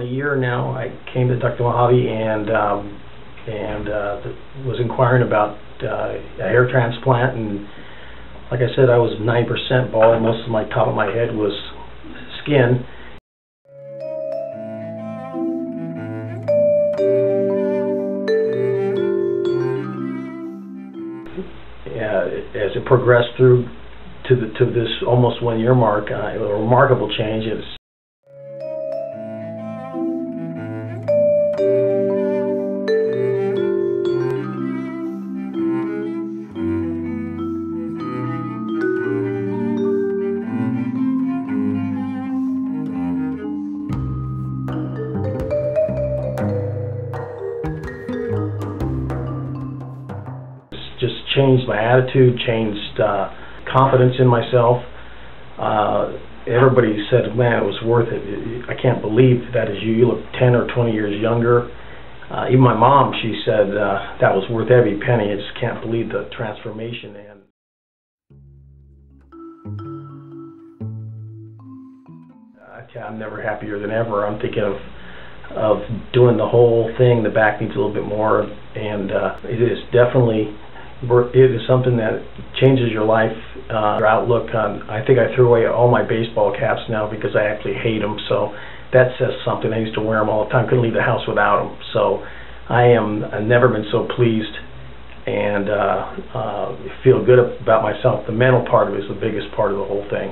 a year now. I came to Dr. Mohebi and was inquiring about a hair transplant, and like I said, I was 9% bald. Most of my top of my head was skin. As it progressed through to this almost 1 year mark, a remarkable change. Just changed my attitude, changed confidence in myself. Everybody said, man, it was worth it. I can't believe that is you. You look 10 or 20 years younger. Even my mom, she said that was worth every penny. I just can't believe the transformation. And I'm never happier than ever. I'm thinking of doing the whole thing. The back needs a little bit more, and it is definitely. It is something that changes your life, your outlook on. I think I threw away all my baseball caps now because I actually hate them. So that says something. I used to wear them all the time. Couldn't leave the house without them. So I've never been so pleased, and feel good about myself. The mental part of it is the biggest part of the whole thing.